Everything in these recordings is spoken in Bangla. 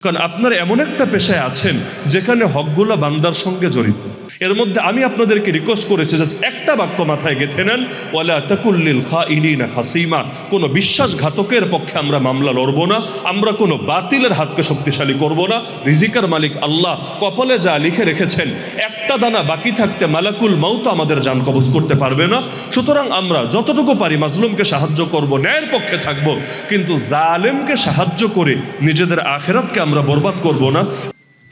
কারণ আপনারা এমন একটা পেশায় আছেন যেখানে হকগুলো বান্দার সঙ্গে জড়িত। এর মধ্যে আমি আপনাদেরকে রিকোয়েস্ট করেছি যে একটা বাক্য মাথায় গেঁথে নেন, ওয়ালা তাকুল্লিল খাইনিনা হাসিমা। কোনো বিশ্বাসঘাতকের পক্ষে আমরা মামলা লড়ব না, আমরা কোনো বাতিলের হাতকে শক্তিশালী করব না। রিজিকের মালিক আল্লাহ, কপালে যা লিখে রেখেছেন একটা দানা বাকি থাকতে মালাকুল মাউত আমাদের জান কবজ করতে পারবে না। সুতরাং আমরা যতটুকু পারি মাজলুমকে সাহায্য করব, ন্যায়ের পক্ষে থাকব, কিন্তু জালেমকে সাহায্য করে নিজেদের আখেরাতকে আমরা বরবাদ করব না।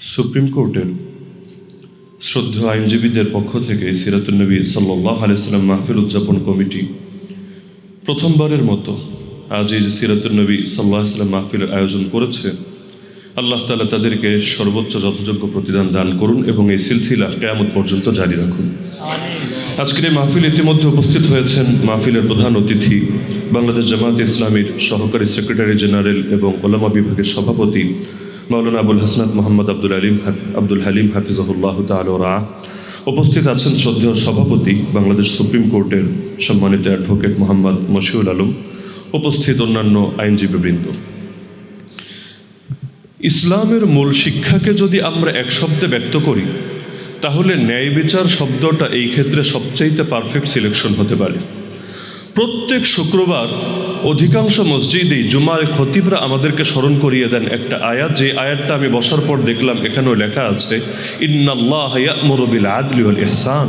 সুপ্রিম কোর্টের শ্রদ্ধেয় আইনজীবীদের পক্ষ থেকে সিরাতুন নবী সাল্লাল্লাহু আলাইহি ওয়াসাল্লাম মাহফিল উদযাপন কমিটি প্রথমবারের মতো আজ এই যে সিরাতুন নবী সাল্লাল্লাহু আলাইহি ওয়াসাল্লাম মাহফিলের আয়োজন করেছে। আল্লাহ তাআলা তাদেরকে সর্বোচ্চ যথাযোগ্য প্রতিদান দান করুন এবং এই সিলসিলা কিয়ামত পর্যন্ত জারি রাখুন। আজকের এই মাহফিল ইতিমধ্যে উপস্থিত হয়েছেন মাহফিলের প্রধান অতিথি, বাংলাদেশ জামায়াতে ইসলামীর সহকারী সেক্রেটারি জেনারেল এবং ওলামা বিভাগের সভাপতি মাওলানা আবুল হাসনাত মোহাম্মদ আব্দুল হালিম হাফিজাহুল্লাহ তাআলা ওয়া রাআহ। উপস্থিত আছেন শ্রদ্ধেয় সভাপতি বাংলাদেশ সুপ্রিম কোর্টের সম্মানিত অ্যাডভোকেট মোহাম্মদ মশিউল আলম, উপস্থিত অন্যান্য আইনজীবীবৃন্দ। ইসলামের মূল শিক্ষাকে যদি আমরা এক শব্দে ব্যক্ত করি তাহলে ন্যায় বিচার শব্দটা এই ক্ষেত্রে সবচাইতে পারফেক্ট সিলেকশন হতে পারে। প্রত্যেক শুক্রবার অধিকাংশ মসজিদেই জুমার খতিবরা আমাদেরকে স্মরণ করিয়ে দেন একটা আয়াত, যে আয়াতটা আমি বসার পর দেখলাম এখানেও লেখা আছে, ইন্নাল্লাহ ইয়া'মুরু বিল আদলি ওয়াল ইহসান।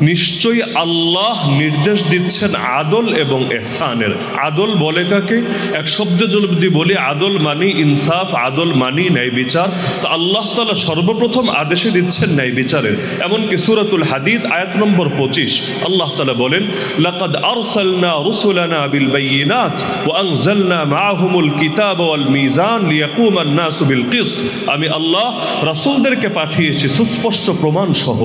নিশ্চয়ই আল্লাহ নির্দেশ দিচ্ছেন আদল এবং ইহসানের। আদল বলে কাকে? এক শব্দে যদি বলি আদল মানি ইনসাফ, আদল মানি ন্যায় বিচার। তো আল্লাহ তাআলা সর্বপ্রথম আদেশে দিচ্ছেন ন্যায় বিচারের। এমনকি সূরাতুল হাদিদ আয়াত নম্বর 25 আল্লাহ তাআলা বলেন, লাকাদ আরসালনা রুসুলানা বিল বাইয়িনাত ওয়া আনজালনা মাআহুমুল কিতাবা ওয়াল মিজান লিয়াকুমান নাসু বিল কিসত। আমি আল্লাহ রাসূলদেরকে পাঠিয়েছি সুস্পষ্ট প্রমাণ সহ,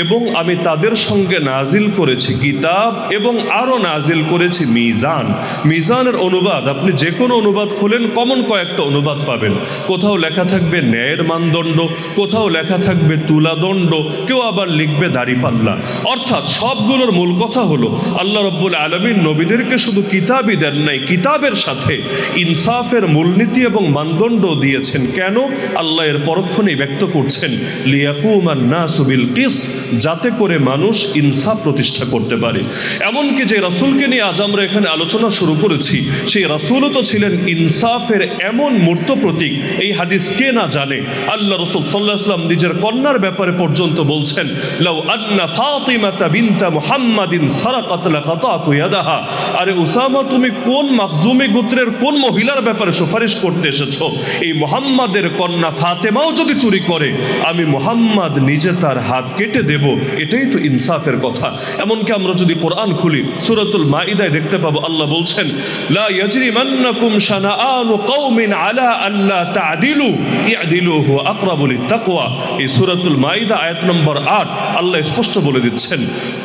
এবং আমি তাদের সঙ্গে নাজিল করেছি কিতাব এবং আরো নাজিল করেছি মিজান। মিজানের অনুবাদ আপনি যে কোনো অনুবাদ খোলেন কমন কয়েকটা অনুবাদ পাবেন। কোথাও লেখা থাকবে ন্যায়ের মানদণ্ড, কোথাও লেখা থাকবে তুলাদণ্ড, কেউ আবার লিখবে দাড়িপাল্লা। অর্থাৎ সবগুলোর মূল কথা হলো আল্লাহ রাব্বুল আলামিন নবীদেরকে শুধু কিতাবই দেন নাই, কিতাবের সাথে ইনসাফের মূলনীতি এবং মানদণ্ড দিয়েছেন। কেন? আল্লাহ এর পরক্ষণেই ব্যক্ত করছেন, লিয়াকুমান নাসু বিল কিসত, যাতে করে মানুষ ইনসাফ প্রতিষ্ঠা করতে পারে। এমনকি যে রাসূলকে নিয়ে আজ আমরা এখানে আলোচনা শুরু করেছি, সেই রাসূলও তো ছিলেন ইনসাফের এমন মূর্ত প্রতীক। এই হাদিস কে না জানে? আল্লাহ রাসূল সাল্লাল্লাহু আলাইহি ওয়াসাল্লাম নিজের কন্যার ব্যাপারে পর্যন্ত বলছেন, লাউ আন্না ফাতিমাতা বিনতা মুহাম্মাদিন সারাকাত লাকাতাতু ইয়াদাহা। আরে উসামা, তুমি কোন মাখজুমি গোত্রের কোন মহিলার ব্যাপারে সুপারিশ করতে এসেছো? এই মুহাম্মাদের কন্যা ফাতেমাও যদি চুরি করে, আমি মুহাম্মদ নিজে তার হাত কেটে দেব। এটাই তো ইনসাফের কথা। এমনকি আমরা যদি কোরআন খুলি সূরাতুল মাইদায় দেখতে পাবো আল্লাহ বলছেন, লা ইয়াজরিমান্নাকুম শানাআনু কওমিন আলা আল্লা তা'দিলু ই'দিলু হুয়া আকরাবু লিত-তাকওয়া। এই সূরাতুল মাইদা আয়াত নম্বর 8 আল্লাহ স্পষ্ট বলে দিচ্ছেন,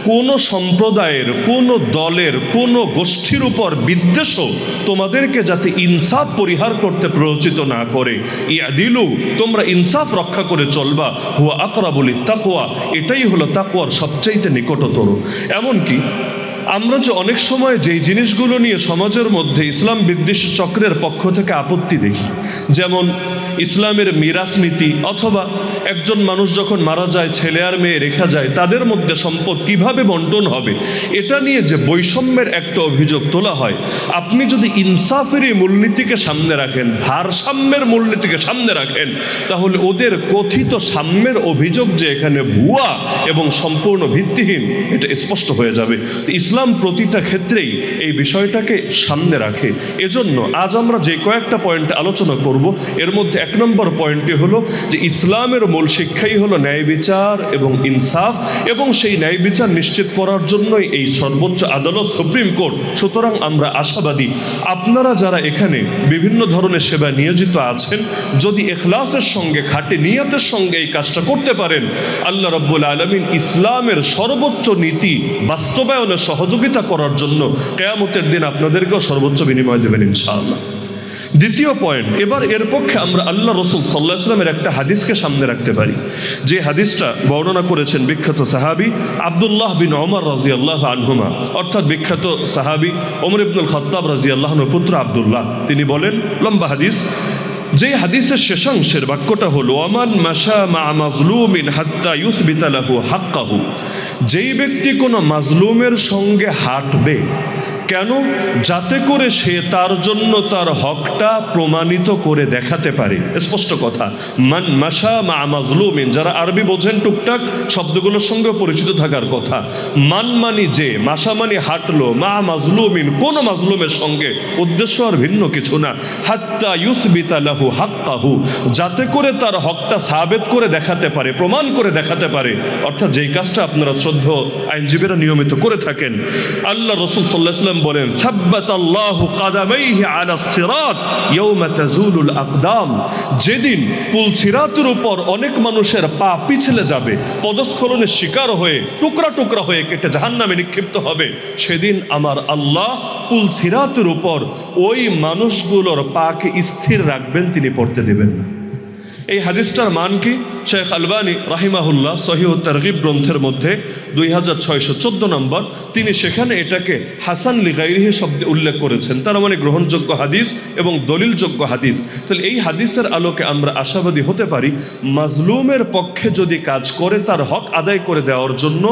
কোন সম্প্রদায়ের, কোন দলের, কোন গোষ্ঠীর উপর বিদ্বেষও তোমাদেরকে যাতে ইনসাফ পরিহার করতে প্ররোচিত না করে। ইয়াদিলু, তোমরা ইনসাফ রক্ষা করে চলবা। হুয়া আকরাবু লিত-তাকওয়া, এটাই হলো তাকওয়ার সবচাইতে নিকটতর। এমনকি আমরা যে অনেক সময় যেই জিনিসগুলো নিয়ে সমাজের মধ্যে ইসলাম বিদ্বেষী চক্রের পক্ষ থেকে আপত্তি দেখি, যেমন ইসলামের মিরাস নীতি, অথবা একজন মানুষ যখন মারা যায় ছেলে আর মেয়ে রেখা যায়, তাদের মধ্যে সম্পদ কিভাবে বন্টন হবে, এটা নিয়ে যে বৈষম্যের একটা অভিযোগ তোলা হয়। আপনি যদি ইনসাফের এই মূলনীতিকে সামনে রাখেন, ভারসাম্যের মূলনীতিকে সামনে রাখেন, তাহলে ওদের কথিত সাম্যের অভিযোগ যে এখানে ভুয়া এবং সম্পূর্ণ ভিত্তিহীন, এটা স্পষ্ট হয়ে যাবে। ইসলাম প্রতিটা ক্ষেত্রেই এই বিষয়টাকে সামনে রাখে। এজন্য আজ আমরা যে কয়েকটা পয়েন্ট আলোচনা করব, এর মধ্যে 1 নম্বর পয়েন্টটি হলো যে ইসলামের মূল শিক্ষাই হলো ন্যায় বিচার এবং ইনসাফ, এবং সেই ন্যায় বিচার নিশ্চিত করার জন্যই এই সর্বোচ্চ আদালত সুপ্রিম কোর্ট। সুতরাং আমরা আশাবাদী আপনারা যারা এখানে বিভিন্ন ধরনের সেবা নিয়োজিত আছেন, যদি ইখলাসের সঙ্গে, খাঁটি নিয়তের সঙ্গে এই কাজটা করতে পারেন, আল্লাহ রাব্বুল আলামিন ইসলামের সর্বোচ্চ নীতি বাস্তবায়নে সহযোগিতা করার জন্য কিয়ামতের দিন আপনাদেরকেও সর্বোচ্চ বিনিময় দেবেন ইনশাআল্লাহ। দ্বিতীয় পয়েন্ট, এবার এর পক্ষে আমরা আল্লাহ রাসূল সাল্লাল্লাহু আলাইহি ওয়াসাল্লামের একটা হাদিসকে সামনে রাখতে পারি, যে হাদিসটা বর্ণনা করেছেন বিখ্যাত সাহাবী আব্দুল্লাহ বিন ওমর রাদিয়াল্লাহু আনহুমা, অর্থাৎ বিখ্যাত সাহাবী ওমর ইবনুল খাত্তাব রাদিয়াল্লাহু আনহুর পুত্র আব্দুল্লাহ। তিনি বলেন, লম্বা হাদিস, যে হাদিসের শেষাংশের বাক্যটা হলো ওমান মাশা মা মাজলুমিন হাত্তা ইউসবিতা লাহু হাক্কাহু, যেই ব্যক্তি কোনো মাজলুমের সঙ্গে হাঁটবে, কেন? যাতে করে সে তার জন্য তার হকটা প্রমাণিত করে দেখাতে পারে। স্পষ্ট কথা, মান মাশা মা মাজলুমিন, যারা আরবি বোঝেন টুকটাক শব্দগুলোর সঙ্গে পরিচিত থাকার কথা। মান মানি যে, মাশা মানি হাঁটলো, মা মাজলুমিন কোন মাজলুমের সঙ্গে, উদ্দেশ্য আর ভিন্ন কিছু না। হাত্তা ইউসবিতা লাহু হাক্কাহু, যাতে করে তার হকটা সাবেত করে দেখাতে পারে, প্রমাণ করে দেখাতে পারে। অর্থাৎ যেই কাজটা আপনারা শ্রদ্ধেয় আইনজীবীরা নিয়মিত করে থাকেন। আল্লাহ রাসূল সাল্লাল্লাহু আলাইহি ওয়াসাল্লাম বলেন, সাব্বাতাল্লাহু কাদামাইহি আলাস সিরাত ইয়াওমা তাজুলুল আকদাম, যেদিন পুল সিরাতের উপর অনেক মানুষের পা পিছলে যাবে, পদস্খলনের শিকার হয়ে টুকরা টুকরা হয়ে কেটে জাহান্নামে নিক্ষিপ্ত হবে, সেদিন আমার আল্লাহ পুল সিরাতের উপর ওই মানুষগুলোর পাকে স্থির রাখবেন, তিনি পড়তে দেবেন না। এই হাদিসটার মান কি? শেখ আলবানী রাহিমাহুল্লাহ সহিহ তারগিব গ্রন্থের মধ্যে 2614 নম্বর, তিনি সেখানে এটাকে হাসান লিগাইরিহি শব্দে উল্লেখ করেছেন। তার মানে গ্রহণযোগ্য হাদিস এবং দলিলযোগ্য হাদিস। তাহলে এই হাদিসের আলোকে আমরা আশাবাদী হতে পারি, মাজলুমের পক্ষে যদি কাজ করে তার হক আদায় করে দেওয়ার জন্য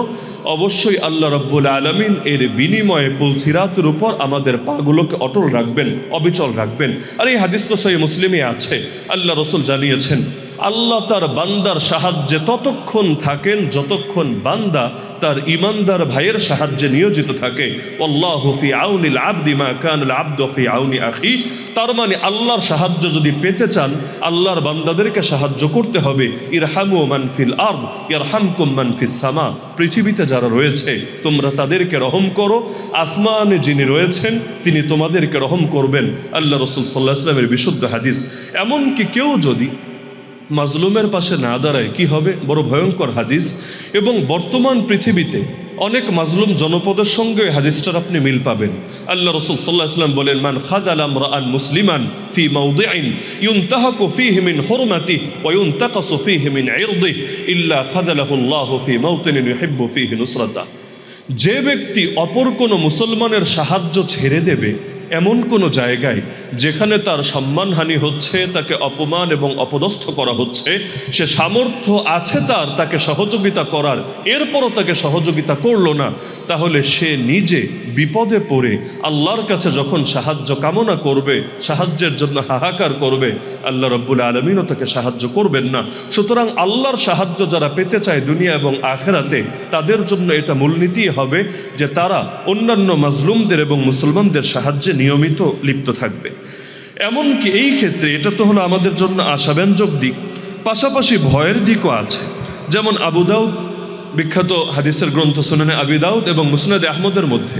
অবশ্যই আল্লাহ রাব্বুল আলামিন এর বিনিময়ে পুল সিরাতের উপর আমাদের পাগুলোকে অটল রাখবেন, অবিচল রাখবেন। আর এই হাদিস তো সহিহ মুসলিমে আছে। আল্লাহ রাসূল জানিয়েছেন, আল্লাহ তার বান্দার সাহায্যে ততক্ষণ থাকেন যতক্ষণ বান্দা তার ইমানদার ভাইয়ের সাহায্যে নিয়োজিত থাকে। আল্লাহু ফি আউনিল আবদি মা কানাল আবদু ফি আউনি আখি, তার মানে আল্লাহর সাহায্য যদি পেতে চান, আল্লাহর বান্দাদেরকে সাহায্য করতে হবে। ইরহামু মান ফিল আরদ ইয়ারহামকুম মান ফিস সামা, পৃথিবীতে যারা রয়েছে তোমরা তাদেরকে রহম করো, আসমানে যিনি রয়েছেন তিনি তোমাদেরকে রহম করবেন। আল্লাহ রাসূল সাল্লাল্লাহু আলাইহি ওয়াসাল্লামের বিশুদ্ধ হাদিস। এমনকি কেউ যদি মাজলুমের পাশে না দাঁড়ায় কি হবে? বড় ভয়ঙ্কর হাদিস। এবং বর্তমান পৃথিবীতে অনেক মাজলুম জনপদের সঙ্গে হাদিসটার আপনি মিল পাবেন। আল্লাহ রাসূল সাল্লাল্লাহু আলাইহি ওয়াসাল্লাম বলেন, মান খাযালা আমরাআন মুসলিমান ফি মাওদিইন ইউনতাহাকু ফীহি মিন হুরমাতিহি ওয়া ইউনতাকাসু ফীহি মিন ইরদিহি ইল্লা খাযালাহু আল্লাহু ফি মাওতিনিন ইউহিব্বু ফীহি নুসরাতা, যে ব্যক্তি অপর কোনো মুসলমানের সাহায্য ছেড়ে দেবে এমন কোনো জায়গায় যেখানে তার সম্মানহানি হচ্ছে, তাকে অপমান এবং অপদস্থ করা হচ্ছে, সে সামর্থ্য আছে তাকে সহযোগিতা করার, এরপরও তাকে সহযোগিতা করলো না, তাহলে সে নিজে বিপদে পড়ে আল্লাহর কাছে যখন সাহায্য কামনা করবে, সাহায্যের জন্য হাহাকার করবে, আল্লাহ রাব্বুল আলামিনও তাকে সাহায্য করবেন না। সুতরাং আল্লাহর সাহায্য যারা পেতে চায় দুনিয়া এবং আখিরাতে, তাদের জন্য এটা মূলনীতি হবে যে তারা অন্যান্য মাজলুমদের এবং মুসলমানদের সাহায্যে নিয়মিত লিপ্ত থাকবে। এমনকি এই ক্ষেত্রে এটা তো হলো আমাদের জন্য আশাব্যঞ্জক দিক, পাশাপাশি ভয়ের দিকও আছে। যেমন আবু দাউদ, বিখ্যাত হাদিসের গ্রন্থ সুনানে আবি দাউদ এবং মুসনাদে আহমদের মধ্যে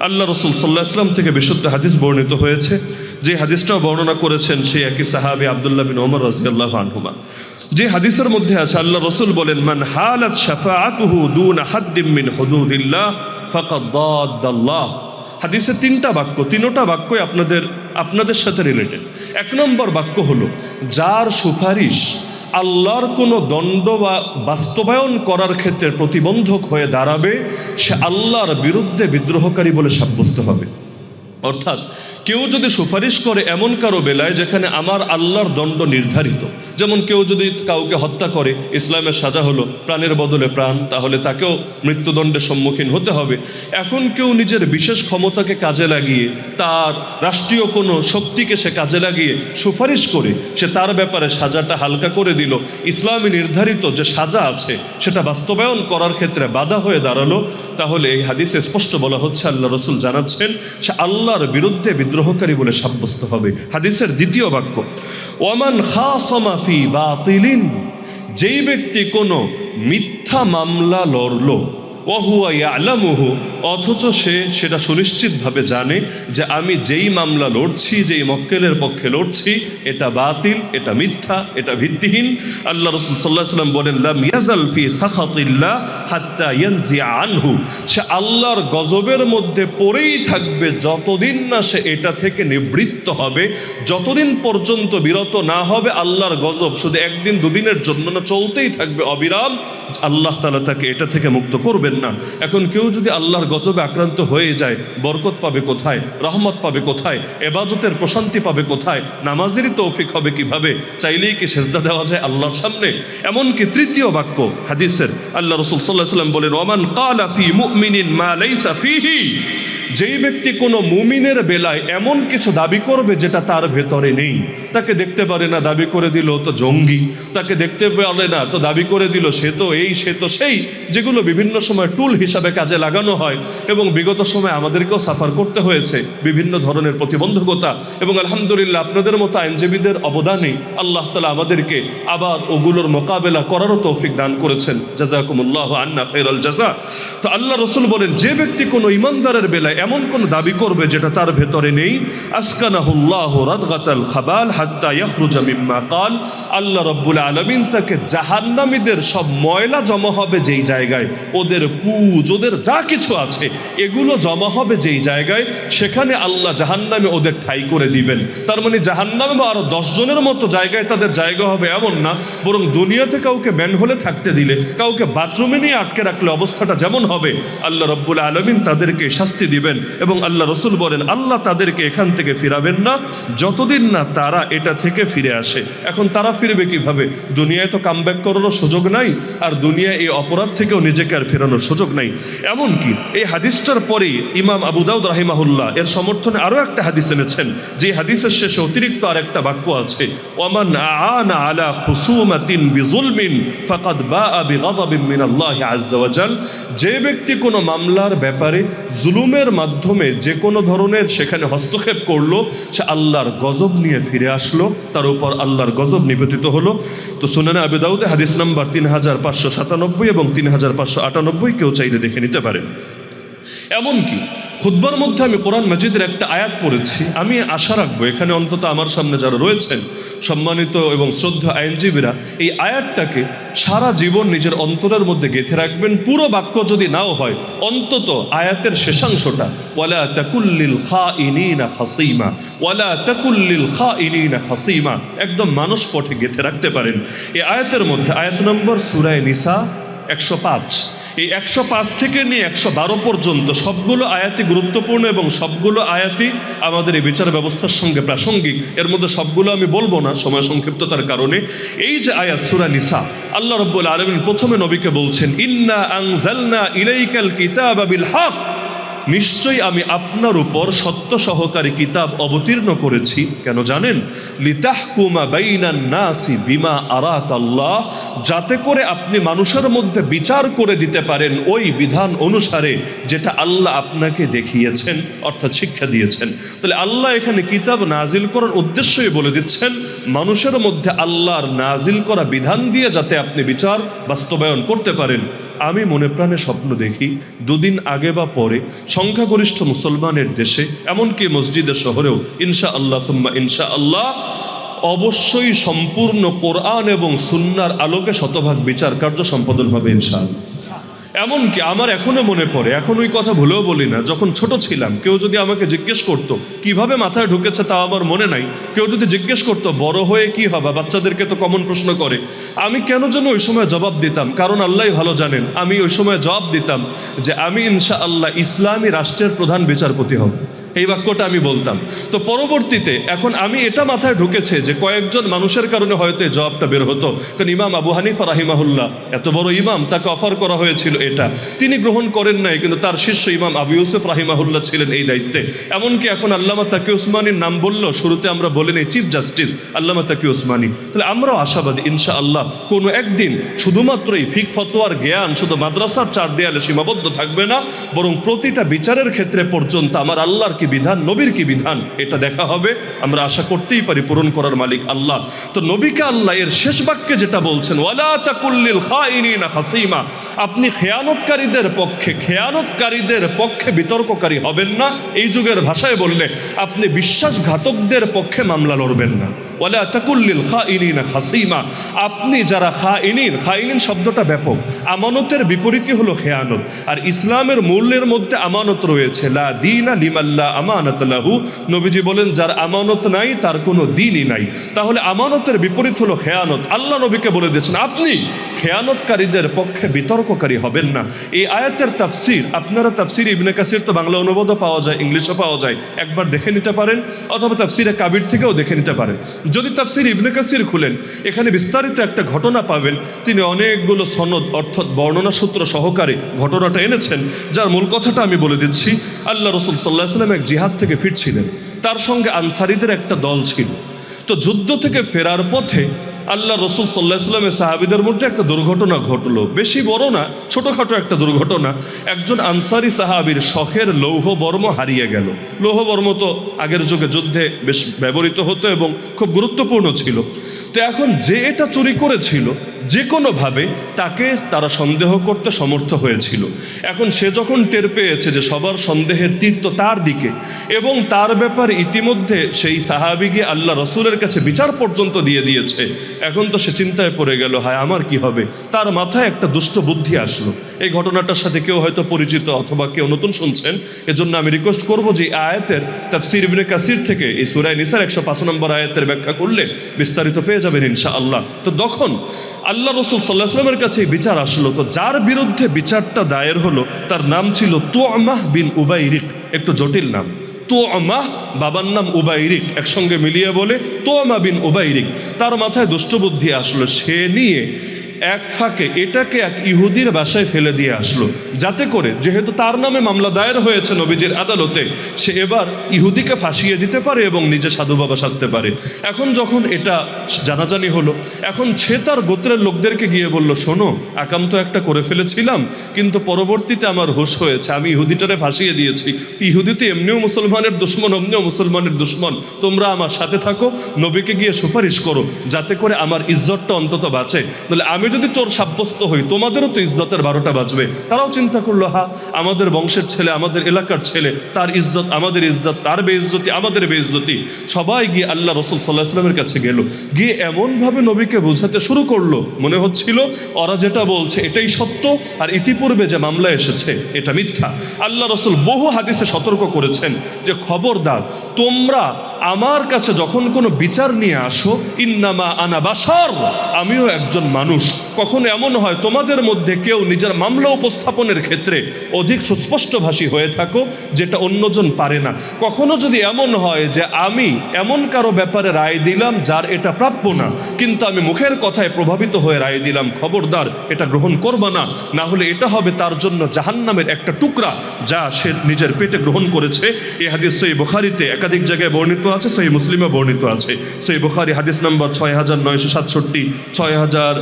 আল্লাহ রাসূল সাল্লাল্লাহু আলাইহি ওয়াসাল্লাম থেকে বিশুদ্ধ হাদিস বর্ণিত হয়েছে। যে হাদিসটাও বর্ণনা করেছেন সেই একই সাহাবী আব্দুল্লাহ বিন ওমর রাদিয়াল্লাহু আনহুমা। যে হাদিসের মধ্যে আছে, আল্লাহ রাসূল বলেন, মান হালাত শাফাআতুহু দুনা হাদ্দিম মিন হুদুদিল্লাহ ফাকাদ দাদ্দাল্লাহ। হাদিসে তিনটা বাক্য, তিনোটা বাক্যই আপনাদের সাথে রিলেটেড। এক নম্বর বাক্য হলো, যার সুপারিশ আল্লাহর কোনো দণ্ড বা বাস্তবায়ন করার ক্ষেত্রে প্রতিবন্ধক হয়ে দাঁড়াবে, সে আল্লাহর বিরুদ্ধে বিদ্রোহকারী বলে সাব্যস্ত হবে। অর্থাৎ কেউ যদি সুপারিশ করে এমন কারো বেলায় যেখানে আমার আল্লাহর দণ্ড নির্ধারিত, যেমন কেউ যদি কাউকে হত্যা করে, ইসলামের সাজা হলো প্রাণের বদলে প্রাণ, তাহলে তাকেও মৃত্যুদণ্ডের সম্মুখীন হতে হবে। এখন কেউ নিজের বিশেষ ক্ষমতাকে কাজে লাগিয়ে, তার রাষ্ট্রীয় কোনো শক্তিকে সে কাজে লাগিয়ে সুপারিশ করে সে তার ব্যাপারে সাজাটা হালকা করে দিল, ইসলামে নির্ধারিত যে সাজা আছে সেটা বাস্তবায়ন করার ক্ষেত্রে বাধা হয়ে দাঁড়ালো, তাহলে এই হাদিসে স্পষ্ট বলা হচ্ছে, আল্লাহ রাসূল জানাচ্ছেন, সে আল্লাহর বিরুদ্ধে বিদ্রোহকারী বলে সাব্যস্ত হবে। হাদিসের দ্বিতীয় বাক্য, ওয়ামান খাসামা ফি বাতিলিন, যেই ব্যক্তি কোনো মিথ্যা মামলা লড়ল, ওয়াহুয়া ইয়ালামুহু, অথচ সে সেটা সুনিশ্চিতভাবে জানে যে আমি যেই মামলা লড়ছি, যেই মক্কেলের পক্ষে লড়ছি, এটা বাতিল, এটা মিথ্যা, এটা ভিত্তিহীন। আল্লাহ রাসূল সাল্লাল্লাহু আলাইহি ওয়াসাল্লাম বলেন, লাম ইয়াজাল ফি সাখাতিল্লাহ হাত্তা ইয়ানজিআ আনহু, সে আল্লাহর গজবের মধ্যে পড়েই থাকবে যতদিন না সে এটা থেকে নিবৃত্ত হবে, যতদিন পর্যন্ত বিরত না হবে। আল্লাহর গজব শুধু একদিন দুদিনের জন্য না, চলতেই থাকবে অবিরাম। আল্লাহ তাআলা তাকে এটা থেকে মুক্ত করবেন না। এখন কেউ যদি আল্লাহর গজবে আক্রান্ত হয়ে যায়, বরকত পাবে কোথায়, রহমত পাবে কোথায়, ইবাদতের প্রশান্তি পাবে কোথায়, নামাজেরই তৌফিক হবে কিভাবে? চাইলেই কি সেজদা দেওয়া যায় আল্লাহর সামনে? এমনকি তৃতীয় বাক্য হাদিসের আল্লাহ রাসূল সাল্লাল্লাহু আলাইহি ওয়াসাল্লাম বলেন, ওয়ামান ক্বালা ফি মুমিনিন মা লাইসা ফিহি, যেই ব্যক্তি কোনো মুমিনের বেলায় এমন কিছু দাবি করবে যেটা তার ভেতরে নেই, তাকে দেখতে পারে না, দাবি করে দিল তো জঙ্গি, তাকে দেখতে পারে না তো দাবি করে দিল সে তো এই সে তো সেই, যেগুলো বিভিন্ন সময় টুল হিসাবে কাজে লাগানো হয় এবং বিগত সময় আমাদেরকেও সাফার করতে হয়েছে বিভিন্ন ধরনের প্রতিবন্ধকতা, এবং আলহামদুলিল্লাহ আপনাদের মতো আইনজীবীদের অবদানে আল্লাহ তাআলা আমাদেরকে আবার ওগুলোর মোকাবেলা করারও তৌফিক দান করেছেন। জাযাকুমুল্লাহু আন্না খায়রাল জাযা। তো আল্লাহ রাসূল বলেন, যে ব্যক্তি কোনো ইমানদারের বেলায় এমন কোন দাবি করবে যেটা তার ভেতরে নেই, আসকানাহুল্লাহু রাদগাতাল খাবাল হাত্তা ইয়াখরুজা মিম্মা ক্বাল, আল্লাহ রাব্বুল আলামিন তাকে জাহান্নামীদের সব ময়লা জমা হবে যেই জায়গায়, ওদের পুজ ওদের যা কিছু আছে এগুলো জমা হবে যেই জায়গায়, সেখানে আল্লাহ জাহান্নামে ওদের ঠাই করে দিবেন। তার মানে জাহান্নামে আরো 10 জনের মতো জায়গায় তাদের জায়গা হবে এমন না, বরং দুনিয়াতে কাউকে ম্যানহোলে থাকতে দিলে, কাউকে বাথরুমে নিয়ে আটকে রাখলে অবস্থাটা যেমন হবে, আল্লাহ রাব্বুল আলামিন তাদেরকে শাস্তি দিবেন। এবং আল্লাহ রাসূল বলেন, আল্লাহ তাদেরকে এখান থেকে ফিরাবেন না যতদিন না তারা এটা থেকে ফিরে আসে। এখন তারা ফিরবে কিভাবে? দুনিয়ায় তো কামব্যাক করারও সুযোগ নাই, আর দুনিয়ায় এই অপরাধ থেকেও নিজেকে আর ফেরানোর সুযোগ নাই। এমনকি এই হাদিসটার পরেই ইমাম আবু দাউদ রাহিমাহুল্লাহ এর সমর্থনে আরও একটা হাদিস এনেছেন, যে হাদিসের শেষে অতিরিক্ত আর একটা বাক্য আছে, ওয়ামান আ'আনা আলা খুসুমাতিন বিযুলমিন ফাকাদ বাআ বিগাযাবিন মিনাল্লাহি আযজা ওয়া জাল, যে ব্যক্তি কোনো মামলার ব্যাপারে জুলুমের মাধ্যমে যে কোনো ধরনের সেখানে হস্তক্ষেপ করলো, সে আল্লাহর গজব নিয়ে ফিরে আসলো, তার উপর আল্লাহর গজব নিবেদিত হলো। তো সুনানে আবু দাউদে হাদিস নাম্বার 3597 এবং 3598, কেউ চাইলে দেখে নিতে পারেন। এমনকি খুতবার মধ্যে আমি কোরআন মাজিদের একটা আয়াত পড়েছি, আমি আশা রাখবো এখানে অন্তত আমার সামনে যারা রয়েছেন সম্মানিত এবং শ্রদ্ধা আইনজীবীরা এই আয়াতটাকে সারা জীবন নিজের অন্তরের মধ্যে গেঁথে রাখবেন। পুরো বাক্য যদি নাও হয়, অন্তত আয়াতের শেষাংশটা, ওয়ালা তাকুল্লিল খাইনিনা খাসিমা, ওয়ালা তাকুল্লিল খাইনিনা খাসিমা, একদম মানুষ পথে গেঁথে রাখতে পারেন। এই আয়াতের মধ্যে আয়াত নম্বর সূরা নিসা 105, এই 105 থেকে নিয়ে 112 পর্যন্ত সবগুলো আয়াতই গুরুত্বপূর্ণ এবং সবগুলো আয়াতই আমাদের এই বিচার ব্যবস্থার সঙ্গে প্রাসঙ্গিক। এর মধ্যে সবগুলো আমি বলবো না সময় সংক্ষিপ্ততার কারণে। এই যে আয়াত সূরা নিসা, আল্লাহ রাব্বুল আলামিন প্রথমে নবীকে বলছেন, ইন্না আনজালনা ইলাইকাল কিতাবা বিল হক, নিশ্চয়ই আমি আপনার উপর সত্য সহকারী কিতাব অবতীর্ণ করেছি। কেন জানেন? লিতাহকুমা বাইনান নাসি বিমা আরাকাল্লাহ, যাতে করে আপনি মানুষের মধ্যে বিচার করে দিতে পারেন ওই বিধান অনুসারে যেটা আল্লাহ আপনাকে দেখিয়েছেন, অর্থাৎ শিক্ষা দিয়েছেন। তাহলে আল্লাহ এখানে কিতাব নাজিল করার উদ্দেশ্যই বলে দিচ্ছেন, মানুষের মধ্যে আল্লাহর নাজিল করা বিধান দিয়ে যাতে আপনি বিচার বাস্তবায়ন করতে পারেন। আমি মনে প্রাণে স্বপ্ন দেখি, দুদিন আগে বা পরে সংখ্যাগরিষ্ঠ মুসলমানের দেশে, এমনকি মসজিদে শহরেও ইনশাআল্লাহ সুম্মা ইনশাআল্লাহ অবশ্যই সম্পূর্ণ কোরআন এবং সুন্নাহর আলোকে শতভাগ বিচার কার্য সম্পাদন হবে ইনশাআল্লাহ। এমনকি আমার এখনো মনে পড়ে, এখন ওই কথা ভুলেও বলি না, যখন ছোট ছিলাম কেউ যদি আমাকে জিজ্ঞেস করতো কিভাবে মাথায় ঢুকেছে তা আমার মনে নাই, কেউ যদি জিজ্ঞেস করতো বড় হয়ে কি হবে, বাচ্চাদেরকে তো কমন প্রশ্ন করে, আমি কেন যেন ওই সময় জবাব দিতাম, কারণ আল্লাহই ভালো জানেন, আমি ওই সময় জবাব দিতাম যে আমি ইনশাআল্লাহ ইসলামী রাষ্ট্রের প্রধান বিচারপতি হব। এই বাক্যটা আমি বলতাম। তো পরবর্তীতে এখন আমি এটা মাথায় ঢুকেছে যে কয়েকজন মানুষের কারণে হয়তো এই জবাবটা বের হতো, কারণ ইমাম আবু হানিফা রাহিমাহুল্লাহ এত বড় ইমাম, তাকে অফার করা হয়েছিল এটা, তিনি গ্রহণ করেন নাই, কিন্তু তার শিষ্য ইমাম আবু ইউসুফ রাহিমাহুল্লাহ ছিলেন এই দায়িত্বে। এমনকি এখন আল্লামা তাকি উসমানীর নাম বললো, শুরুতে আমরা বলে নেই চিফ জাস্টিস আল্লামা তাকি উসমানী। তাহলে আমরাও আশাবাদী ইনশাআল্লাহ কোনো একদিন শুধুমাত্র এই ফিক ফতোয়ার জ্ঞান শুধু মাদ্রাসার 4 দেয়ালে সীমাবদ্ধ থাকবে না, বরং প্রতিটা বিচারের ক্ষেত্রে পর্যন্ত আমার আল্লাহর কি বিধান, নবীর কি বিধান, এটা দেখা হবে। আমরা আশা করতেই পারি পূরণ করার মালিক আল্লাহ। তো নবীকে আল্লাহ এর শেষ বাক্যে যেটা বলছেন, ওয়ালা তাকুল্লিল খাইনিনা খাসিমা, আপনি খেয়ানতকারীদের পক্ষে বিতর্ককারী হবেন না। এই যুগের ভাষায় বললে আপনি বিশ্বাসঘাতকদের পক্ষে মামলা লড়বেন না। ওয়ালা তাকুল্লিল খাইনিনা খাসিমা, আপনি যারা খাইনিন শব্দটা ব্যাপক, আমানতের বিপরীতই হলো খেয়ানত, আর ইসলামের মূল্যের মধ্যে আমানত রয়েছে, লা দীনা লিমাল্লা আমানত লাহু, নবীজি বলেন যার আমানত নাই তার কোনো দিনই নাই। তাহলে আমানতের বিপরীত হলো খেয়ানত। আল্লাহ নবীকে বলে দিয়েছেন আপনি খেয়ানতকারীদের পক্ষে বিতর্ককারী হবেন না। এই আয়াতের তাফসির আপনারা তাফসির ইবনে কাসির তো বাংলা অনুবাদও পাওয়া যায়, ইংলিশও পাওয়া যায়, একবার দেখে নিতে পারেন, অথবা তাফসিরে কাবির থেকেও দেখে নিতে পারেন। যদি তাফসির ইবনে কাসির খুলেন, এখানে বিস্তারিত একটা ঘটনা পাবেন। তিনি অনেকগুলো সনদ অর্থাৎ বর্ণনা সূত্র সহকারে ঘটনাটা এনেছেন, যার মূল কথাটা আমি বলে দিচ্ছি। আল্লাহ রসুল সাল্লাল্লাহু আলাইহি ওয়াসাল্লাম এক জিহাদ থেকে ফিরছিলেন, তার সঙ্গে আনসারীদের একটা দল ছিল। তো যুদ্ধ থেকে ফেরার পথে আল্লাহ রসুল সাল্লাল্লাহু আলাইহি ওয়াসাল্লামের সাহাবীদের মধ্যে একটা দুর্ঘটনা ঘটলো, বেশি বড় না, ছোটোখাটো একটা দুর্ঘটনা। একজন আনসারি সাহাবীর শখের লৌহ বর্ম হারিয়ে গেল। লৌহ বর্ম তো আগের যুগে যুদ্ধে বেশ ব্যবহৃত হতো এবং খুব গুরুত্বপূর্ণ ছিল। তো এখন যে এটা চুরি করেছিল, যে কোনোভাবে তাকে তারা সন্দেহ করতে সমর্থ হয়েছিল। এখন সে যখন টের পেয়েছে যে সবার সন্দেহের তীর তো তার দিকে, এবং তার ব্যাপারে ইতিমধ্যে সেই সাহাবী গিয়ে আল্লাহ রসুলের কাছে বিচার পর্যন্ত দিয়ে দিয়েছে, এখন তো সে চিন্তায় পড়ে গেল, হায় আমার কি হবে। তার মাথায় একটা দুষ্ট বুদ্ধি আসলো। এই ঘটনাটার সাথে কেউ হয়তো পরিচিত অথবা কেউ নতুন শুনছেন, এজন্য আমি রিকোয়েস্ট করবো যে আয়াতের তাফসীর ইবনে কাসির থেকে এই সূরা নিসার 105 নম্বর আয়াতের ব্যাখ্যা করলে বিস্তারিত পেয়ে যাবেন ইনশাআল্লাহ। তো তখন আল্লাহ রসুল সাল্লাল্লাহু আলাইহি ওয়াসাল্লামের কাছে বিচার আসলো। তো যার বিরুদ্ধে বিচারটা দায়ের হলো তার নাম ছিল তুআমাহ বিন উবাইরিক, একটু জটিল নাম। তুআমাহ, বাবার নাম উবাইরিক, একসঙ্গে মিলিয়ে বলে তুআমাহ বিন উবাইরিক। তার মাথায় দুষ্টবুদ্ধি আসলো, সে নিয়ে এক ফাঁকে এটাকে এক ইহুদির বাসায় ফেলে দিয়ে আসলো, যাতে করে যেহেতু তার নামে মামলা দায়ের হয়েছে নবীজির আদালতে, সে এবার ইহুদিকে ফাঁসিয়ে দিতে পারে এবং নিজে সাধু বাবা সাজতে পারে। এখন যখন এটা জানাজানি হলো, এখন সে তার গোত্রের লোকদেরকে গিয়ে বলল, শোনো, আকাম তো একটা করে ফেলেছিলাম, কিন্তু পরবর্তীতে আমার হুঁশ হয়েছে, আমি ইহুদিটারে ফাঁসিয়ে দিয়েছি। ইহুদি তো এমনিও মুসলমানের দুশ্মন, অমনিও মুসলমানের দুশ্মন, তোমরা আমার সাথে থাকো, নবীকে গিয়ে সুপারিশ করো, যাতে করে আমার ইজ্জতটা অন্তত বাঁচে। তাহলে আমি যদি চোর সাব্যস্ত হই, তোমাদেরও তো ইজ্জতের 12টা বাজবে। তারাও চিন্তা করলো, হ্যাঁ, আমাদের বংশের ছেলে, আমাদের এলাকার ছেলে, তার ইজ্জত আমাদের ইজ্জত, তার বেইজ্জতি আমাদের বেইজ্জতি। সবাই গিয়ে আল্লাহ রসুল সাল্লাল্লাহু আলাইহি ওয়াসাল্লামের কাছে গেল, গিয়ে এমনভাবে নবীকে বোঝাতে শুরু করলো, মনে হচ্ছিল ওরা যেটা বলছে এটাই সত্য, আর ইতিপূর্বে যে মামলা এসেছে এটা মিথ্যা। আল্লাহ রসুল বহু হাদিসে সতর্ক করেছেন যে খবরদার, তোমরা আমার কাছে যখন কোনো বিচার নিয়ে আসো, ইন্নামা আনা বাশার, আমিও একজন মানুষ। কখনো এমন হয় তোমাদের মধ্যে কেউ নিজের মামলা উপস্থাপনের ক্ষেত্রে অধিক সুস্পষ্টভাষী হয়ে থাকো, যেটা অন্যজন পারে না। কখনো যদি এমন হয় যে আমি এমন কারো ব্যাপারে রায় দিলাম যার এটা প্রাপ্য না, কিন্তু আমি মুখের কথায় প্রভাবিত হয়ে রায় দিলাম, খবরদার এটা গ্রহণ করবা না, না হলে এটা হবে তার জন্য জাহান্নামের একটা টুকরা, যা সে নিজের পেটে গ্রহণ করেছে। এই হাদিস সহিহ বুখারীতে একাধিক জায়গায় বর্ণিত আছে, সহিহ মুসলিমে বর্ণিত আছে। সহিহ বুখারী হাদিস নম্বর 6967,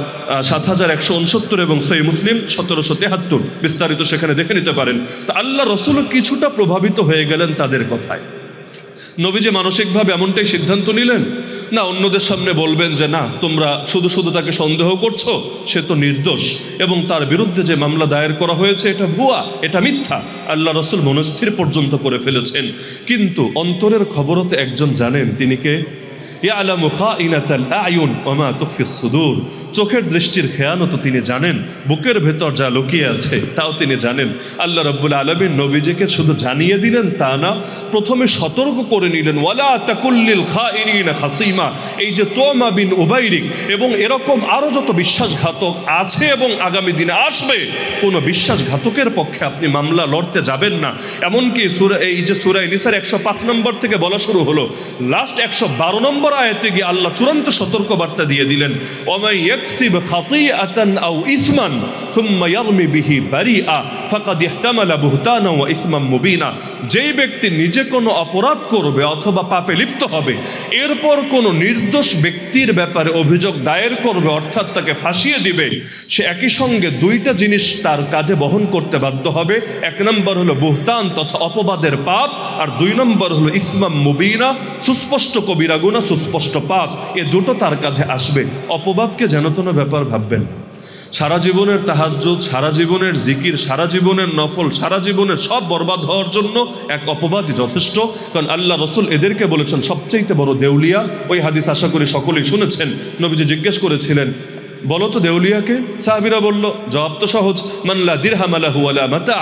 7169 এবং সহিহ মুসলিম 1773, বিস্তারিত সেখানে দেখে নিতে পারেন। তা আল্লাহ রসুল কিছুটা প্রভাবিত হয়ে গেলেন তাদের কথায়। নবীজি মানসিকভাবে এমনটাই সিদ্ধান্ত নিলেন, না অন্যদের সামনে বলবেন যে না, তোমরা শুধু শুধু তাকে সন্দেহ করছো, সে তো নির্দোষ, এবং তার বিরুদ্ধে যে মামলা দায়ের করা হয়েছে এটা ভুয়া, এটা মিথ্যা। আল্লাহ রসুল মনস্থির পর্যন্ত করে ফেলেছেন, কিন্তু অন্তরের খবরও তো একজন জানেন, তিনি কে? ইয়ালামু খাইনাতাল আয়ুন ওয়া মা তুখফিস সুদূর, চোখের দৃষ্টির খেয়ানত তিনি জানেন, বুকের ভেতর যা লুকিয়ে আছে তাও তিনি জানেন। আল্লাহ রাব্বুল আলামিন নবীজিকে শুধু জানিয়ে দিলেন তা না, প্রথমে সতর্ক করে নিলেন, ওয়ালা তাকুল্লিল খাইনিনা খাসিমা। এই যে তুআমা বিন উবাইরিক এবং এরকম আরও যত বিশ্বাসঘাতক আছে এবং আগামী দিনে আসবে, কোনো বিশ্বাসঘাতকের পক্ষে আপনি মামলা লড়তে যাবেন না। এমনকি এই যে সূরা নিসার 105 নম্বর থেকে বলা শুরু হলো, লাস্ট 112 নম্বর আয়াতে গিয়ে আল্লাহ চূড়ান্ত সতর্ক বার্তা দিয়ে দিলেন, ওয়ামাই ইয়াকসিব খাতিআতান আও ইসমান সুম্মা ইয়ারমি বিহি বারিআ ফাকাদ ইহতামালা বুহতানা ওয়া ইসমান মুবিনা। যেই ব্যক্তি নিজে কোনো অপরাধ করবে অথবা পাপে লিপ্ত হবে, এরপর কোনো নির্দোষ ব্যক্তির ব্যাপারে অভিযোগ দায়ের করবে, অর্থাৎ তাকে ফাঁসিয়ে দিবে, সে একই সঙ্গে দুইটা জিনিস তার কাঁধে বহন করতে বাধ্য হবে। এক নম্বর হলো বুহতান তথা অপবাদের পাপ, আর 2 নম্বর হলো ইসমাম মুবিনা, সুস্পষ্ট কবিরা গুনাহ, সুস্পষ্ট পাপ। এ দুটো তার কাঁধে আসবে। অপবাদকে যেন তেন ব্যাপার ভাববেন। সারা জীবনের তাহাজ্জুদ, সারা জীবনের জিকির, সারা জীবনের নফল, সারা জীবনের সব বরবাদ হওয়ার জন্য এক অপবাদই যথেষ্ট। কারণ আল্লাহ রসুল এদেরকে বলেছেন সবচাইতে বড় দেউলিয়া। ওই হাদিস আশা করি সকলেই শুনেছেন। নবীজি জিজ্ঞেস করেছিলেন, বলো তো দেউলিয়াকে। সাহাবীরা বলল, জবাব তো সহজ, মান লা দিরহাম লাহু ওয়ালা মাতা,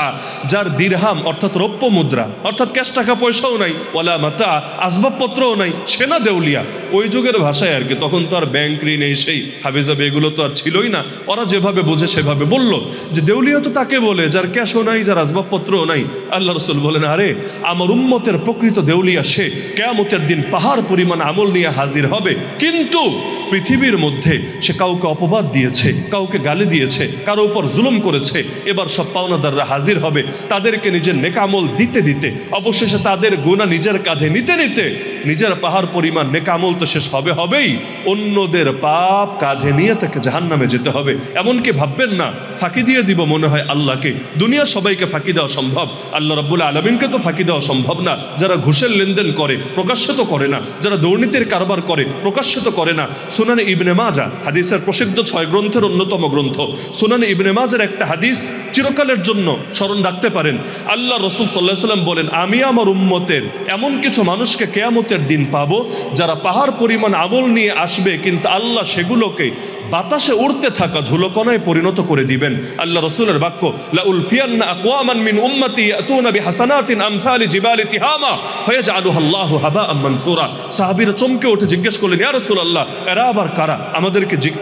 যার দিরহাম অর্থাৎ রৌপ্য মুদ্রা অর্থাৎ ক্যাশ টাকা পয়সাও নাই, ওয়ালা মাতা আসবাবপত্রও নাই, সে না দেউলিয়া। ওই যুগের ভাষায় আর কি, তখন তো আর ব্যাংক ঋণ এই সেই হাবিজাবি এগুলো তো আর ছিলই না। ওরা যেভাবে বোঝে সেভাবে বলল যে দেউলিয়া তো তাকে বলে যার ক্যাশও নাই, যার আসবাবপত্রও নাই। আল্লাহ রসুল বলেন, আরে আমার উম্মতের প্রকৃত দেউলিয়া সে, কিয়ামতের দিন পাহাড় পরিমাণ আমল নিয়ে হাজির হবে, কিন্তু পৃথিবীর মধ্যে সে কাউকে অপবাদ দিয়েছে, কাউকে গালি দিয়েছে, কারো উপর জুলুম করেছে। এবার সব পাওনাদাররা হাজির হবে, তাদেরকে নিজের নেকামল দিতে দিতে অবশেষে তাদের গুনাহ নিজের কাঁধে নিতে নিতে নিজের পাহাড় পরিমাণ নেকামল তো শেষ হবেই, অন্যদের পাপ কাঁধে নিয়ে তাকে জাহান্নামে যেতে হবে। এমনকি ভাববেন না ফাঁকি দিয়ে দিব মনে হয় আল্লাহকে। দুনিয়া সবাইকে ফাঁকি দেওয়া সম্ভব, আল্লাহ রাব্বুল আলামিনকে তো ফাঁকি দেওয়া সম্ভব না। যারা ঘুষের লেনদেন করে প্রকাশ্য তো করে না, যারা দুর্নীতির কারবার করে প্রকাশ্য তো করে না। সুনানে ইবনে মাজা, হাদিসের প্রসিদ্ধ 6 গ্রন্থের অন্যতম গ্রন্থ, সুনানে ইবনে মাজার একটা হাদিস চিরকালের জন্য স্মরণ রাখতে পারেন। আল্লাহ রসুল সাল্লাল্লাহু আলাইহি ওয়াসাল্লাম বলেন, আমি আমার উম্মতের এমন কিছু মানুষকে কিয়ামতের দিন পাবো যারা পাহাড় পরিমাণ আমল নিয়ে আসবে, কিন্তু আল্লাহ সেগুলোকে বাতাসে উড়তে থাকা ধুলোকণায় পরিণত করে দিবেন। আল্লাহ রসুলের বাক্য, লা উলফিয়ান্না আকওয়ামান মিন উম্মতি ইয়াতুনা বিহাসানাতিন আমসালি জিবালি তিহামা ফায়াজআলুহা আল্লাহু হাবাআম মানসুরা। সাহাবীরা চমকে উঠে জিজ্ঞেস করলেন, ইয়া রাসূলুল্লাহ, এরা আবার কারা?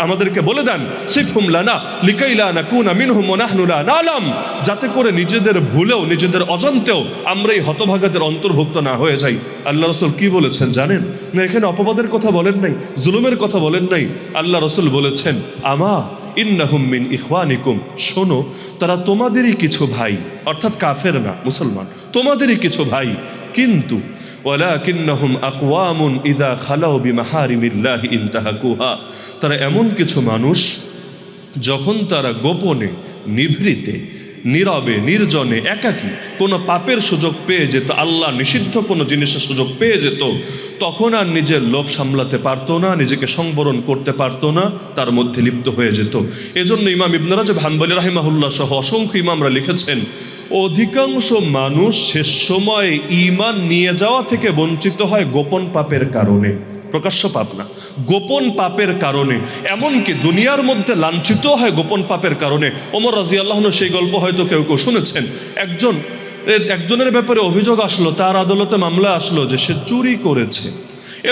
আমাদেরকে বলে দেন, সিফহুম লানা লিকাই লা নাকুনা মিনহুম ওয়া নাহনু লা নালাম, যাতে করে নিজেদের ভুলেও নিজেদের অজান্তেও আমরা এই হতভাগাদের অন্তর্ভুক্ত না হয়ে যাই। আল্লাহ রসুল কি বলেছেন জানেন? না এখানে অপবাদের কথা বলেন নাই, জুলুমের কথা বলেন নাই। আল্লাহ রসুল বলেছেন, আমা ইন্নাহুম মিন ইখওয়ানিকুম, শোনো তারা তোমাদেরই কিছু ভাই, অর্থাৎ কাফের না, মুসলমান, তোমাদেরই কিছু ভাই, কিন্তু ওয়ালাকিন্নাহুম আকওয়ামুন ইযা খালাউ বিমাহারিমিল্লাহি ইনতাহাকুহা, তারা এমন কিছু মানুষ যখন তারা গোপনে নিভৃতে নীরবে নির্জনে একাকী কোনো পাপের সুযোগ পেয়ে যেত, আল্লাহ নিষিদ্ধ কোনো জিনিসের সুযোগ পেয়ে যেত, তখন আর নিজের লোভ সামলাতে পারতো না, নিজেকে সংবরণ করতে পারতো না, তার মধ্যে লিপ্ত হয়ে যেত। এজন্য ইমাম ইবনে রাজব হানবলী রাহিমাহুল্লাহ সহ অসংখ্য ইমামরা লিখেছেন, অধিকাংশ মানুষ শেষ সময়ে ঈমান নিয়ে যাওয়া থেকে বঞ্চিত হয় গোপন পাপের কারণে, প্রকাশ্য পাপ না, গোপন পাপের কারণে। এমনকি দুনিয়ার মধ্যে লাঞ্ছিত হয় গোপন পাপের কারণে। ওমর রাদিয়াল্লাহু আনহু সেই গল্প হয়তো কেউ কেউ শুনেছেন। একজনের ব্যাপারে অভিযোগ আসলো, তার আদালতে মামলা আসলো যে সে চুরি করেছে,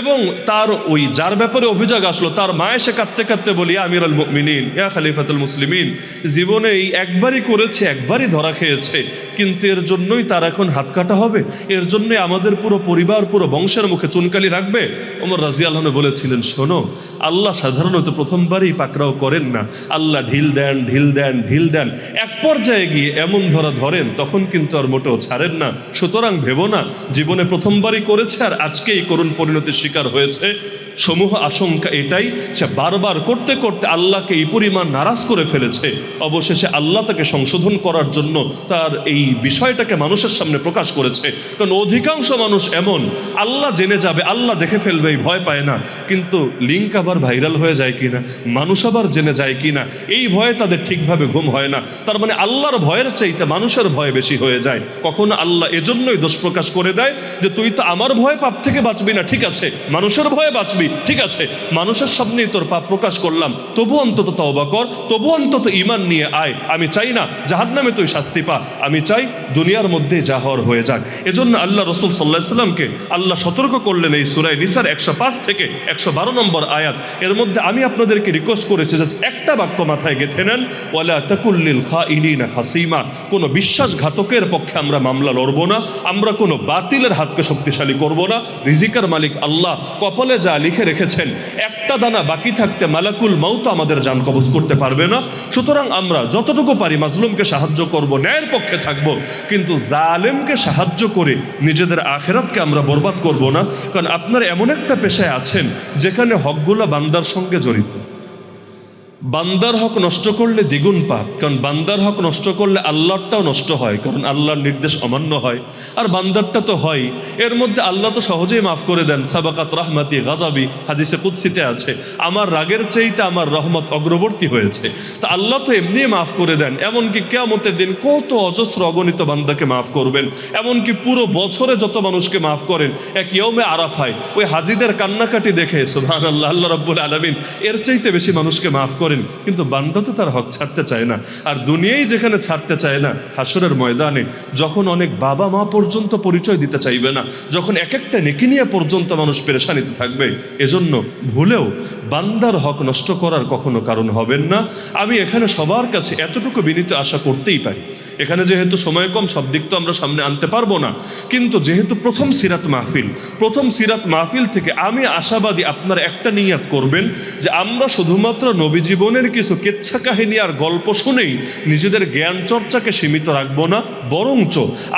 এবং তার ওই যার ব্যাপারে অভিযোগ আসলো তার মা এসে কাঁদতে কাঁদতে বলি, আমিরুল মুমিনিন, ইয়া খলিফাতুল মুসলিমিন, জীবনে এই একবারই করেছে, একবারই ধরা খেয়েছে, কিন্তু এর জন্যই তার এখন হাত কাটা হবে, এর জন্যই আমাদের পুরো পরিবার পুরো বংশের মুখে চুনকালি রাখবে। ওমর রাদিয়াল্লাহু আনহু বলেছিলেন, শোনো, আল্লাহ সাধারণত প্রথমবারই পাকড়াও করেন না, আল্লাহ ঢিল দেন ঢিল দেন ঢিল দেন, এক পর্যায়ে গিয়ে এমন ধরেন তখন কিন্তু আর মোটেও ছাড়েন না। সুতরাং ভেবো না জীবনে প্রথমবারই করেছে আর আজকেই করুণ পরিণতির শিকার হয়েছে। সমূহ আশঙ্কা এটাই, সে বারবার করতে করতে আল্লাহকে এই পরিমাণ নারাজ করে ফেলেছে, অবশেষে আল্লাহ তাকে সংশোধন করার জন্য তার এই বিষয়টাকে মানুষের সামনে প্রকাশ করেছে। কারণ অধিকাংশ মানুষ এমন, আল্লাহ জেনে যাবে, আল্লাহ দেখে ফেলবে, এই ভয় পায় না, কিন্তু লিঙ্ক আবার ভাইরাল হয়ে যায় কিনা, মানুষ আবার জেনে যায় কিনা, এই ভয়ে তাদের ঠিকভাবে ঘুম হয় না। তার মানে আল্লাহর ভয়ের চাইতে মানুষের ভয় বেশি হয়ে যায়। কখনো আল্লাহ এজন্যই দোষ প্রকাশ করে দেয় যে তুই তো আমার ভয় পাপ থেকে বাঁচবি না, ঠিক আছে, মানুষের ভয়ে বাঁচবি, ঠিক আছে, মানুষের সামনেই তোর পাপ প্রকাশ করলাম, তবু অন্তত তওবা কর, তবু অন্তত ঈমান নিয়ে আয়। আমি চাই না জাহান্নামে তুই শাস্তি পা, আমি চাই দুনিয়ার মধ্যে যা হওয়ার হয়ে যাক। এজন্য আল্লাহ রাসূল সাল্লাল্লাহু আলাইহি ওয়াসাল্লামকে আল্লাহ সতর্ক করলেন এই সূরা নিসার 105 থেকে 112 নম্বর আয়াত। এর মধ্যে আমি আপনাদেরকে রিকোয়েস্ট করেছি যে একটা বাক্য মাথায় গেঁথে নেন, ওয়ালা তাকুল্লিল খাইনিনা হাসিমা, কোনো বিশ্বাসঘাতকের পক্ষে আমরা মামলা লড়ব না, আমরা কোনো বাতিলের হাতকে শক্তিশালী করব না। রিজিকের মালিক আল্লাহ, কপালে যা লিখে রেখেছেন একটা দানা বাকি থাকতে মালাকুল মাউত আমাদের জান কবজ করতে পারবে না। সুতরাং আমরা যতটুকু পারি মাজলুমকে সাহায্য করব, ন্যায়ের পক্ষে থাকব, কিন্তু জালেমকে সাহায্য করে নিজেদের আখিরাতকে আমরা বরবাদ করব না। কারণ আপনারা এমন একটা পেশায় আছেন যেখানে হকগুলো বান্দার সঙ্গে জড়িত। বান্দার হক নষ্ট করলে দ্বিগুণ পাপ, কারণ বান্দার হক নষ্ট করলে আল্লাহরটাও নষ্ট হয়, কারণ আল্লাহর নির্দেশ অমান্য হয়, আর বান্দারটা তো হয়। এর মধ্যে আল্লাহ তো সহজেই মাফ করে দেন, সাবাকাত রাহমাতি গাদাবি, হাদিসে কুদসিতে আছে, আমার রাগের চাইতে আমার রহমত অগ্রবর্তী হয়েছে। তা আল্লাহ তো এমনি মাফ করে দেন, এমনকি কিয়ামতের দিন কত অজস্র অগণিত বান্দাকে মাফ করবেন, এমনকি পুরো বছরে যত মানুষকে মাফ করেন এক ইয়মে আরাফায় ওই হাজিদের কান্নাকাটি দেখে সুবহানাল্লাহ, আল্লাহ রাব্বুল আলামিন এর চাইতে বেশি মানুষকে মাফ করে। করেন, কিন্তু বান্দা তো তার হক ছাড়তে চায় না। আর দুনিয়ায় যেখানে ছাড়তে চায় না, হাসরের ময়দানে যখন অনেক বাবা মা পর্যন্ত পরিচয় দিতে চাইবে না, যখন এক একটা নেকি নিয়ে পর্যন্ত মানুষ পেরেশানিতে থাকবে, এজন্য ভুলেও বান্দার হক নষ্ট করার কখনো কারণ হবেন না। আমি এখানে সবার কাছে এতটুকু বিনীত আশা করতেই পারি, এখানে যেহেতু সময় কম সব দিক তো আমরা সামনে আনতে পারবো না, কিন্তু যেহেতু প্রথম সিরাত মাহফিল থেকে আমি আশাবাদী আপনারা একটা নিয়াত করবেন যে আমরা শুধুমাত্র নবী জীবনের কিছু কেচ্ছা কাহিনী আর গল্প শুনেই নিজেদের জ্ঞান চর্চাকে সীমিত রাখবো না, বরঞ্চ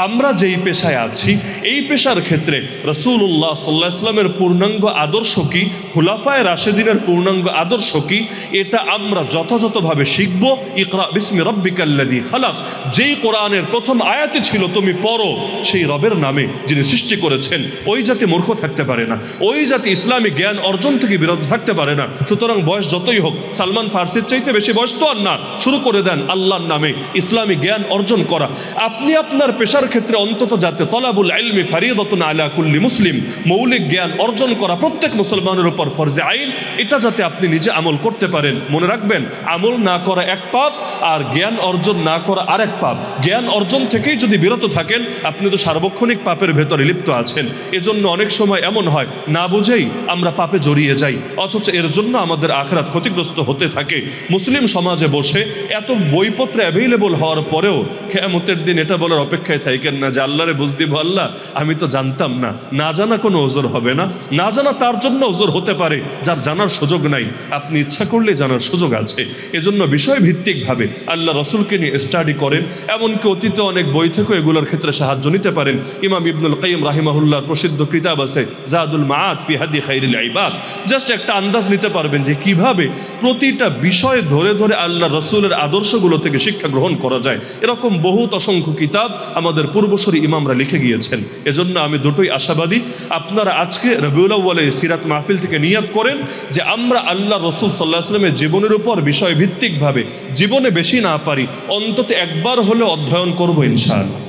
আমরা যেই পেশায় আছি এই পেশার ক্ষেত্রে রাসূলুল্লাহ সাল্লাল্লাহু আলাইহি ওয়াসাল্লামের পূর্ণাঙ্গ আদর্শ কি, খুলাফায়ে রাশেদিনের পূর্ণাঙ্গ আদর্শ কি, এটা আমরা যথাযথভাবে শিখব। ইকরা বিসমি রাব্বিকাল্লাযী খালাক, যেই কোরআনের প্রথম আয়াতে ছিল তুমি পড়ো সেই রবের নামে যিনি সৃষ্টি করেছেন, ওই জাতি মূর্খ থাকতে পারে না, ওই জাতি ইসলামী জ্ঞান অর্জন থেকে বিরত থাকতে পারে না। সুতরাং বয়স যতই হোক, সালমান ফার্সির চাইতে বেশি বয়স তো আর না, শুরু করে দেন আল্লাহর নামে ইসলামী জ্ঞান অর্জন করা। আপনি আপনার পেশার ক্ষেত্রে অন্তত যাতে তলাবুল ইলমি ফারিদাতুন আলা কুল্লি মুসলিম, মৌলিক জ্ঞান অর্জন করা প্রত্যেক মুসলমানের উপর ফরজে আইন, এটা যাতে আপনি নিজে আমল করতে পারেন। মনে রাখবেন, আমল না করা এক পাপ আর জ্ঞান অর্জন না করা আরেক পাপ। জ্ঞান অর্জন থেকেই যদি বিরত থাকেন, আপনি তো সার্বক্ষণিক পাপের ভেতরে লিপ্ত আছেন। এজন্য অনেক সময় এমন হয় না বুঝেই আমরা পাপে জড়িয়ে যাই, অথচ এর জন্য আমাদের আখিরাত ক্ষতিগ্রস্ত হতে থাকে। মুসলিম সমাজে বসে এত বইপত্র অ্যাভেলেবল হওয়ার পরেও কিয়ামতের দিন এটা বলার অপেক্ষায় থাকেন না যে আল্লাহরে বুঝ দিব, আল্লাহ আমি তো জানতাম না। না জানা কোনো ওজর হবে না, না জানা তার জন্য ওজর হতে পারে যার জানার সুযোগ নাই, আপনি ইচ্ছা করলে জানার সুযোগ আছে। এজন্য বিষয়ভিত্তিকভাবে আল্লাহ রসুলকে নিয়ে স্টাডি করেন, এমনকি অতীতে অনেক বই থেকেও এগুলোর ক্ষেত্রে সাহায্য নিতে পারেন। ইমাম ইবনুল কাইয়িম রাহিমাহুল্লাহর প্রসিদ্ধ কিতাব আছে জাদুল মাআদ ফি হাদি খাইরিল ইবাদ, জাস্ট একটা আন্দাজ নিতে পারবেন যে কিভাবে প্রতিটা বিষয় ধরে ধরে আল্লাহ রসুলের আদর্শগুলো থেকে শিক্ষা গ্রহণ করা যায়। এরকম বহুত অসংখ্য কিতাব আমাদের পূর্বসূরি ইমামরা লিখে গিয়েছেন। এজন্য আমি দুটোই আশাবাদী, আপনারা আজকে রবিউল আউয়ালে সিরাত মাহফিল থেকে নিয়াত করেন যে আমরা আল্লাহ রসুল সাল্লাল্লাহু আলাইহি ওয়াসাল্লামের জীবনের উপর বিষয়ভিত্তিকভাবে, জীবনে বেশি না পারি অন্তত একবার হলে অধ্যয়ন করবো ইনশাআল্লাহ।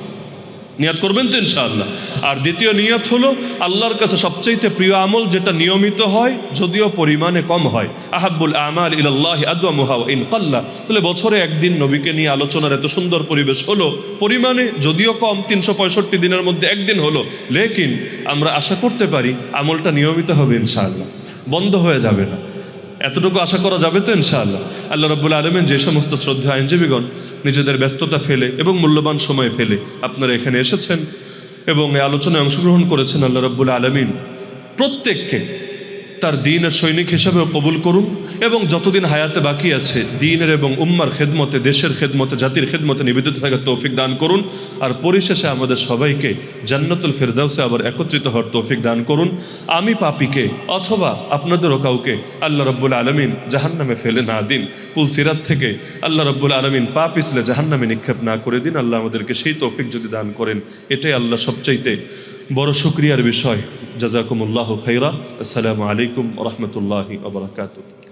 নিয়াত করবেন তো ইনশাআল্লাহ। আর দ্বিতীয় নিয়াত হলো আল্লাহর কাছে সবচাইতে প্রিয় আমল যেটা নিয়মিত হয়, যদিও পরিমাণে কম হয়। আহাব্বুল আমাল ইলাল্লাহি আদওয়ামুহা ওয়া ইন কাল্লা। তাহলে বছরে একদিন নবীকে নিয়ে আলোচনার এত সুন্দর পরিবেশ হলো, পরিমাণে যদিও কম, 365 দিনের মধ্যে একদিন হলো, লেকিন আমরা আশা করতে পারি আমলটা নিয়মিত হবে ইনশাআল্লাহ, বন্ধ হয়ে যাবে না। এতটুকু আশা করা যাবে তো ইনশাআল্লাহ। আল্লাহ রাব্বুল আলামিন যে সমস্ত শ্রদ্ধা আইনজীবীগণ নিজেদের ব্যস্ততা ফেলে এবং মূল্যবান সময় ফেলে আপনারা এখানে এসেছেন এবং এই আলোচনায় অংশগ্রহণ করেছেন, আল্লাহ রাব্বুল আলামিন প্রত্যেককে তার দ্বীনের সৈনিক হিসেবেও কবুল করুন এবং যতদিন হায়াতে বাকি আছে দ্বীনের এবং উম্মার খেদমতে, দেশের খেদমতে, জাতির খেদমতে নিবেদিত থাকার তৌফিক দান করুন। আর পরিশেষে আমাদের সবাইকে জান্নাতুল ফিরদাউসে আবার একত্রিত হওয়ার তৌফিক দান করুন। আমি পাপীকে অথবা আপনাদেরও কাউকে আল্লাহ রাব্বুল আলামিন জাহান্নামে ফেলে না দিন। পুলসিরাত থেকে আল্লাহ রাব্বুল আলামিন পা পিছলে জাহান্নামে নিক্ষেপ না করে দিন। আল্লাহ আমাদেরকে সেই তৌফিক যদি দান করেন, এটাই আল্লাহ সবচাইতে বড় শুকরিয়ার বিষয়। জাযাকুমুল্লাহু খাইরা। আসসালামু আলাইকুম ওয়া রাহমাতুল্লাহি ওয়া বারাকাতুহু।